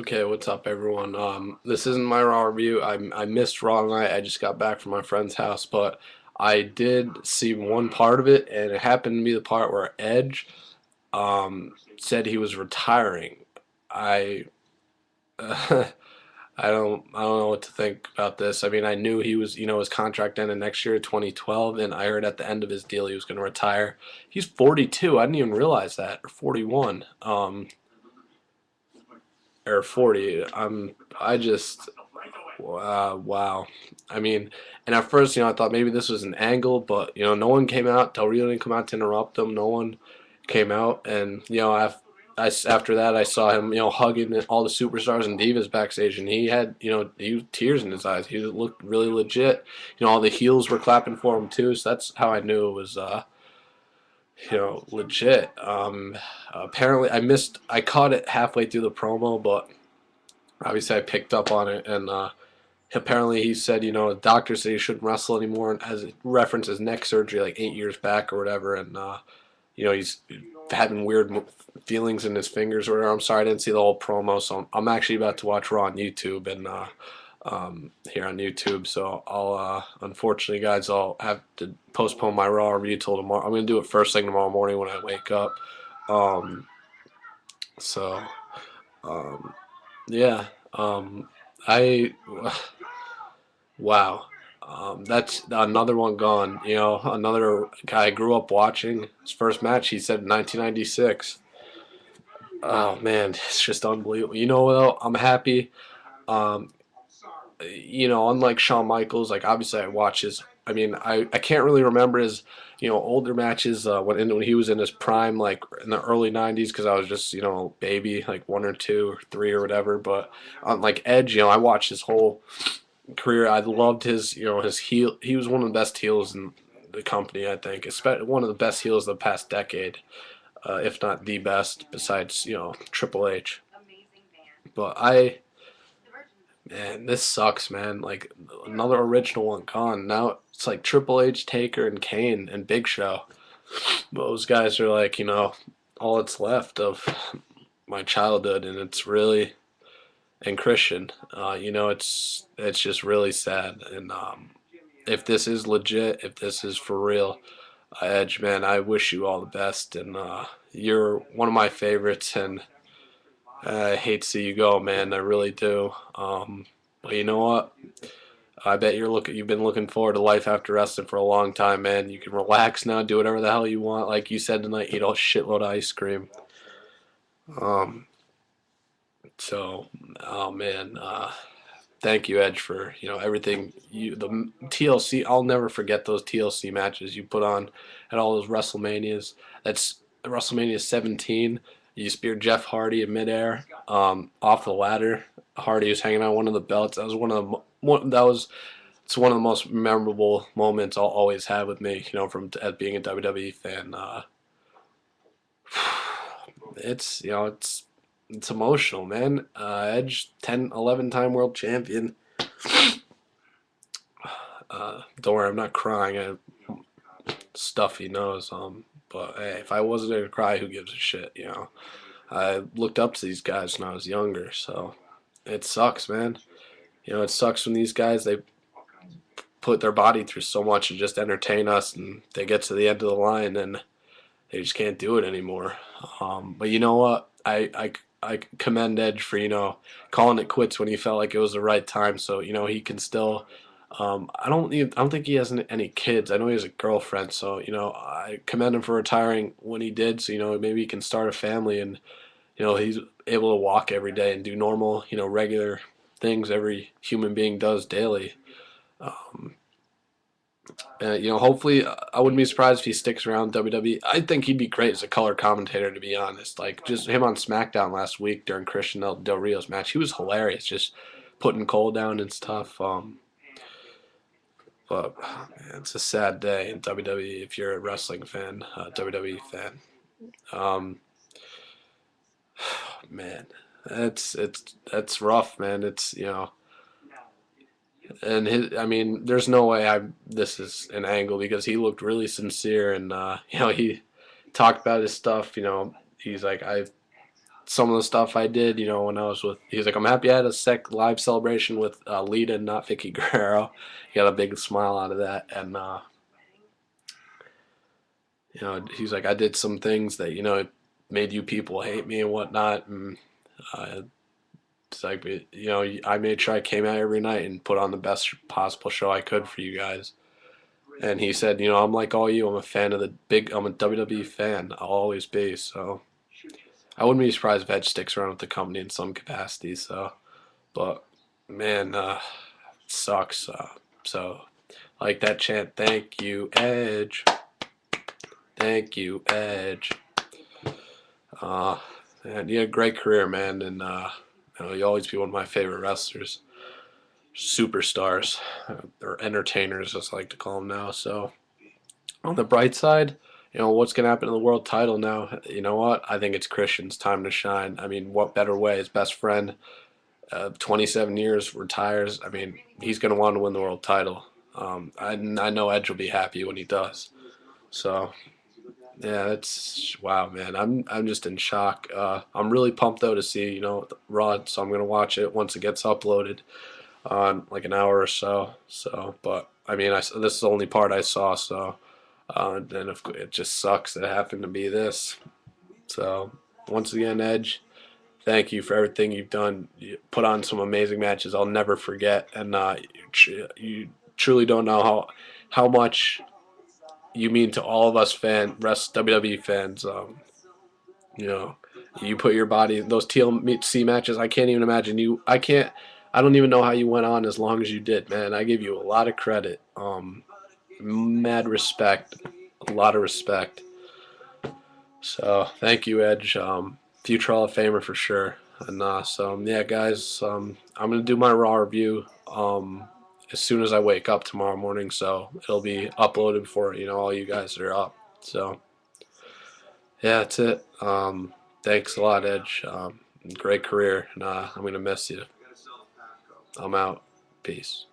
Okay, what's up, everyone? This isn't my Raw review. I missed Raw night. I just got back from my friend's house, but I did see one part of it, and it happened to be the part where Edge said he was retiring. I I don't know what to think about this. I mean, I knew he was, his contract ended next year, 2012, and I heard at the end of his deal he was going to retire. He's 42. I didn't even realize that, or 41. Or 40. I just wow. I mean, and at first, I thought maybe this was an angle, but no one came out. Del Rio didn't come out to interrupt him. No one came out, and after that, I saw him, hugging all the superstars and divas backstage, and he had, he tears in his eyes. He looked really legit. All the heels were clapping for him too. So that's how I knew it was, legit. Apparently, I caught it halfway through the promo, but obviously I picked up on it, and apparently he said, the doctor said he shouldn't wrestle anymore, as it references neck surgery like 8 years back or whatever, and he's having weird feelings in his fingers or whatever. I'm sorry I didn't see the whole promo, so I'm actually about to watch Raw on YouTube and here on YouTube. So unfortunately, guys, I'll have to postpone my Raw review till tomorrow. I'm gonna do it first thing tomorrow morning when I wake up. Um, so um, yeah, I wow. That's another one gone. Another guy I grew up watching. His first match, he said 1996. Oh man, it's just unbelievable. Though, I'm happy. Um, Unlike Shawn Michaels, like obviously I watch his. I mean, I can't really remember his, older matches when he was in his prime, like in the early '90s, because I was just, baby, like one or two or three or whatever. But like Edge, I watched his whole career. I loved his, his heel. He was one of the best heels in the company, I think. Especially one of the best heels of the past decade, if not the best, besides Triple H. But man, this sucks, man. Like another original one gone. Now it's like Triple H, Taker, and Kane and Big Show. Those guys are like all that's left of my childhood, and it's really and Christian. It's just really sad. And if this is legit, if this is for real, Edge, man, I wish you all the best. And you're one of my favorites, and I hate to see you go, man. I really do. But you know what? I bet you've been looking forward to life after wrestling for a long time, man. You can relax now, do whatever the hell you want. Like you said tonight, eat a shitload of ice cream. Um, so, oh man, thank you, Edge, for everything. The TLC. I'll never forget those TLC matches you put on at all those WrestleManias. That's WrestleMania 17. You speared Jeff Hardy in midair, off the ladder. Hardy was hanging on one of the belts. That was one of the it's one of the most memorable moments I'll always have with me. From being a WWE fan. It's emotional, man. Edge, 10, 11 time world champion. Don't worry, I'm not crying. Stuffy nose. But hey, if I wasn't gonna cry, who gives a shit? I looked up to these guys when I was younger, so it sucks, man. It sucks when these guys they put their body through so much to just entertain us, and they get to the end of the line and they just can't do it anymore. But you know what? I commend Edge for calling it quits when he felt like it was the right time. So he can still. I don't think he has any kids. I know he has a girlfriend. So I commend him for retiring when he did. So maybe he can start a family, and he's able to walk every day and do normal regular things every human being does daily. Um, Hopefully, I wouldn't be surprised if he sticks around WWE. I think he'd be great as a color commentator, to be honest. Like just him on SmackDown last week during Christian Del Rio's match, he was hilarious, just putting Cole down and stuff. But man, it's a sad day in WWE if you're a wrestling fan, WWE fan. Um, man, that's rough, man. It's and I mean, there's no way this is an angle because he looked really sincere and he talked about his stuff. He's like some of the stuff I did, when I was with. He's like, I'm happy I had a live celebration with Lita and not Vicky Guerrero. He got a big smile out of that, and he's like, I did some things that it made you people hate me and whatnot, and uh, it's like, I made sure I came out every night and put on the best possible show I could for you guys. And he said, I'm like all you. I'm a fan of I'm a WWE fan. I'll always be. So I wouldn't be surprised if Edge sticks around with the company in some capacity. So, but man, it sucks. So, like that chant, thank you, Edge. Thank you, Edge. Uh, and you had a great career, man. And, you'll always be one of my favorite wrestlers. Superstars, or entertainers, as I like to call them now. So, on the bright side, what's going to happen to the world title now? You know what? I think it's Christian's time to shine. I mean, what better way? His best friend, 27 years, retires. I mean, he's going to want to win the world title. I know Edge will be happy when he does. So, yeah, it's wow, man. I'm just in shock. I'm really pumped though to see Raw. So I'm gonna watch it once it gets uploaded on like an hour or so. So, but I mean, this is the only part I saw. So, and it just sucks that it happened to be this. So, once again, Edge, thank you for everything you've done. You put on some amazing matches I'll never forget, and you truly don't know how much you mean to all of us WWE fans. You know, you put your body those TLC matches. I can't even imagine you. I can't. I don't even know how you went on as long as you did, man. I give you a lot of credit. Mad respect, a lot of respect. So thank you, Edge. Future Hall of Famer for sure. And so yeah, guys, I'm gonna do my Raw review as soon as I wake up tomorrow morning. So it'll be uploaded before all you guys are up. So yeah, that's it. Thanks a lot, Edge. Great career, and I'm gonna miss you. I'm out. Peace.